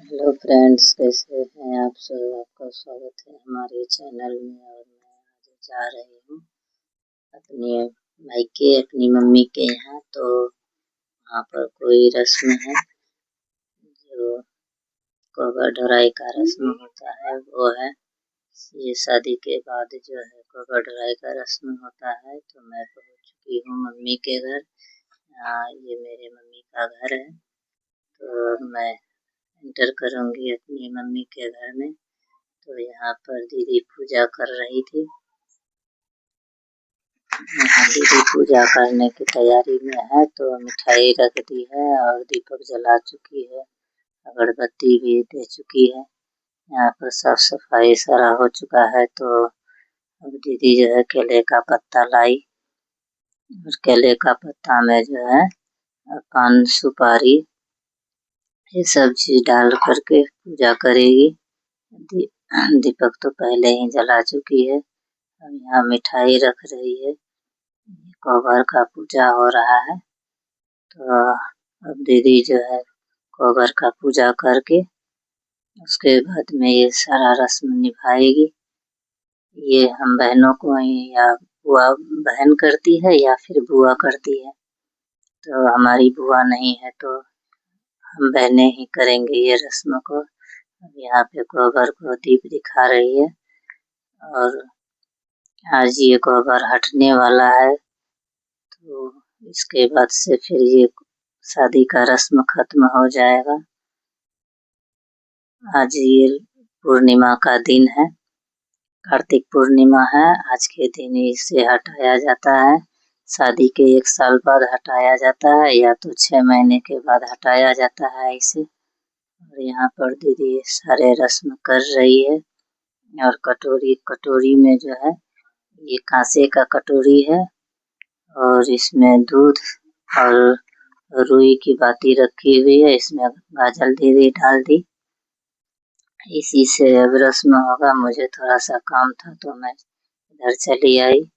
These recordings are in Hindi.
हेलो फ्रेंड्स, कैसे हैं आप सब। आपका स्वागत है हमारे चैनल में। और मैं आज जा रही हूँ अपने मायके, अपनी मम्मी के यहाँ। तो वहाँ पर कोई रस्म है, जो कोबर ढराई का रस्म होता है वो है। ये शादी के बाद जो है कोबर ढराई का रस्म होता है। तो मैं पहुँच चुकी हूँ मम्मी के घर। ये मेरे मम्मी का घर है। तो मैं एंटर करूँगी अपनी मम्मी के घर में। तो यहाँ पर दीदी पूजा कर रही थी। यहाँ दीदी पूजा करने की तैयारी में है। तो मिठाई रख दी है और दीपक जला चुकी है, अगरबत्ती भी दे चुकी है। यहाँ पर साफ सफाई सारा हो चुका है। तो अब दीदी जो है केले का पत्ता लाई, और केले का पत्ता में जो है पान सुपारी ये सब चीज डाल करके पूजा करेगी। दीपक तो पहले ही जला चुकी है। अब यहाँ मिठाई रख रही है। कोबर का पूजा हो रहा है। तो अब दीदी जो है कोबर का पूजा करके उसके बाद में ये सारा रस्म निभाएगी। ये हम बहनों को ही या बुआ बहन करती है या फिर बुआ करती है। तो हमारी बुआ नहीं है तो हम बहनें ही करेंगे ये रस्म को। अब यहाँ पे कोबर को दीप दिखा रही है। और आज ये कोबर हटने वाला है। तो इसके बाद से फिर ये शादी का रस्म खत्म हो जाएगा। आज ये पूर्णिमा का दिन है, कार्तिक पूर्णिमा है। आज के दिन इसे हटाया जाता है। शादी के 1 साल बाद हटाया जाता है या तो 6 महीने के बाद हटाया जाता है इसे। और यहाँ पर दीदी सारे रस्म कर रही है। और कटोरी में जो है ये कांसे का कटोरी है, और इसमें दूध और रुई की बाती रखी हुई है। इसमें गाजर दीदी डाल दी। इसी से अब रस्म होगा। मुझे थोड़ा सा काम था तो मैं इधर चली आई।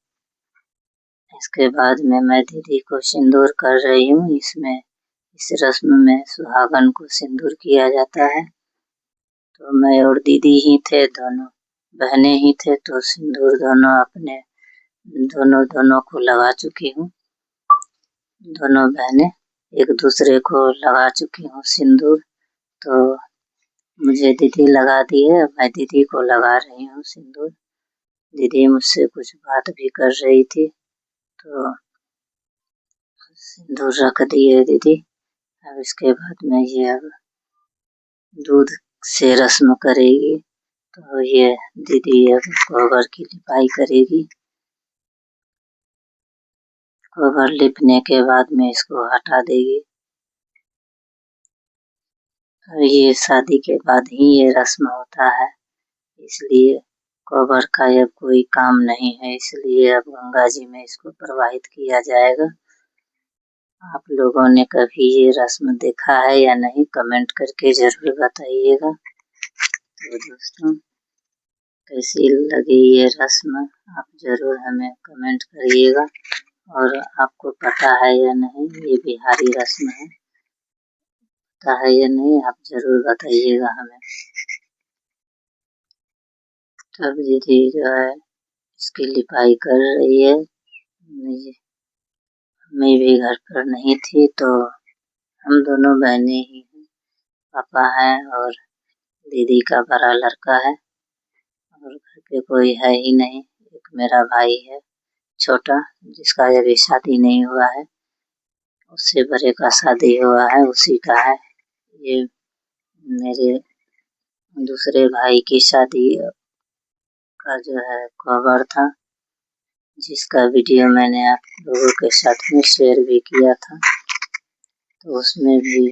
इसके बाद में मैं दीदी को सिंदूर कर रही हूँ। इस रस्म में सुहागन को सिंदूर किया जाता है। तो मैं और दीदी ही थे, दोनों बहनें ही थे। तो सिंदूर दोनों को लगा चुकी हूँ। दोनों बहनें एक दूसरे को लगा चुकी हूँ सिंदूर। तो मुझे दीदी लगा दी है, मैं दीदी को लगा रही हूँ सिंदूर। दीदी मुझसे कुछ बात भी कर रही थी। तो सिंदूर रख दिए दीदी। अब इसके बाद में ये अब दूध से रस्म करेगी। तो ये दीदी अब कोबर की लिपाई करेगी। कोबर लिपने के बाद में इसको हटा देगी। और ये शादी के बाद ही ये रस्म होता है, इसलिए कोबर का अब कोई काम नहीं है। इसलिए अब गंगा जी में इसको प्रवाहित किया जाएगा। आप लोगों ने कभी ये रस्म देखा है या नहीं, कमेंट करके जरूर बताइएगा। तो दोस्तों, कैसी लगी ये रस्म आप जरूर हमें कमेंट करिएगा। और आपको पता है या नहीं ये बिहारी रस्म है, पता है या नहीं आप जरूर बताइएगा हमें। तब दीदी जो है इसकी लिपाई कर रही है। मैं भी घर पर नहीं थी तो हम दोनों बहनें ही हैं। पापा है और दीदी का बड़ा लड़का है, और घर पे कोई है ही नहीं। एक मेरा भाई है छोटा, जिसका अभी शादी नहीं हुआ है। उससे बड़े का शादी हुआ है, उसी का है। ये मेरे दूसरे भाई की शादी का जो है खबर था, जिसका वीडियो मैंने आप लोगों के साथ में शेयर भी किया था। तो उसमें भी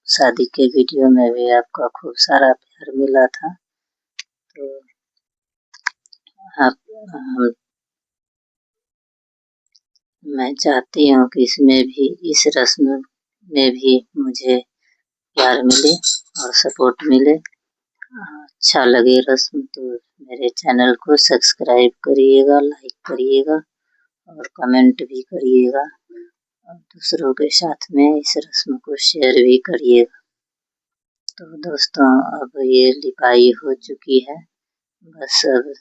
शादी के वीडियो में भी आपका खूब सारा प्यार मिला था। तो मैं चाहती हूँ कि इस रस्म में भी मुझे प्यार मिले और सपोर्ट मिले। अच्छा लगे रस्म तो मेरे चैनल को सब्सक्राइब करिएगा, लाइक करिएगा और कमेंट भी करिएगा। और दूसरों के साथ में इस रस्म को शेयर भी करिएगा। तो दोस्तों अब ये लिपाई हो चुकी है, बस अब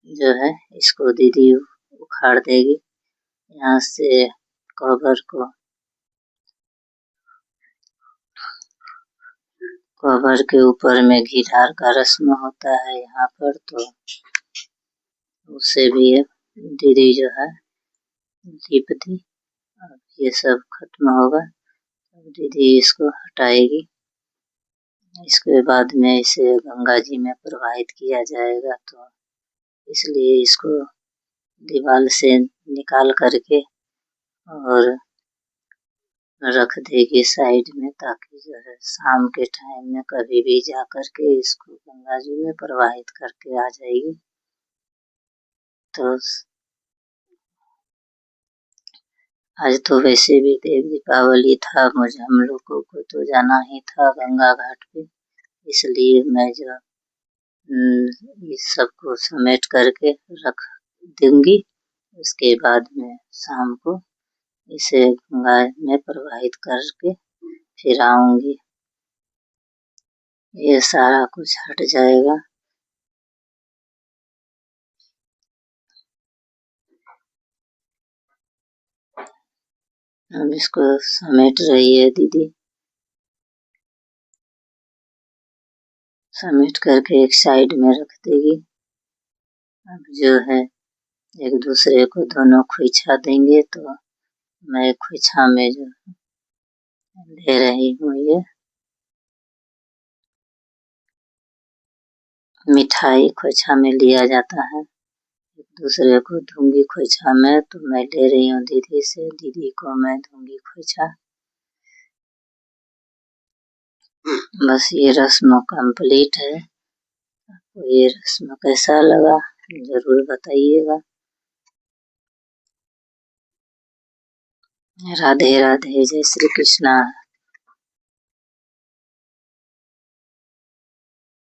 जो है इसको दीदी उखाड़ देगी। यहाँ से कवर के ऊपर में घिठार का रस्म होता है यहाँ पर, तो उससे भी दीदी जो है लीप दी। अब ये सब खत्म होगा, दीदी इसको हटाएगी। इसके बाद में इसे गंगा जी में प्रवाहित किया जाएगा, तो इसलिए इसको दीवार से निकाल करके और रख देगी साइड में, ताकि जो है शाम के टाइम में कभी भी जा करके इसको गंगा जी में प्रवाहित करके आ जाएगी। तो आज तो वैसे भी देव दीपावली था, हम लोगों को तो जाना ही था गंगा घाट पे, इसलिए मैं जो इस सबको समेट करके रख दूंगी। उसके बाद में शाम को इसे गंगा में प्रवाहित करके फिर आऊंगी, ये सारा कुछ हट जाएगा। अब इसको समेट रही है दीदी, समेट करके एक साइड में रख देगी। अब जो है एक दूसरे को दोनों खोइछा देंगे, तो मैं खोइछा में जो ले रही हूँ ये मिठाई, खोइछा में लिया जाता है। एक दूसरे को दूंगी खोइछा में, तो मैं ले रही हूँ दीदी से, दीदी को मैं दूंगी खोइछा। बस ये रस्म कंप्लीट है। आपको ये रस्म कैसा लगा जरूर बताइएगा। राधे राधे, जय श्री कृष्णा।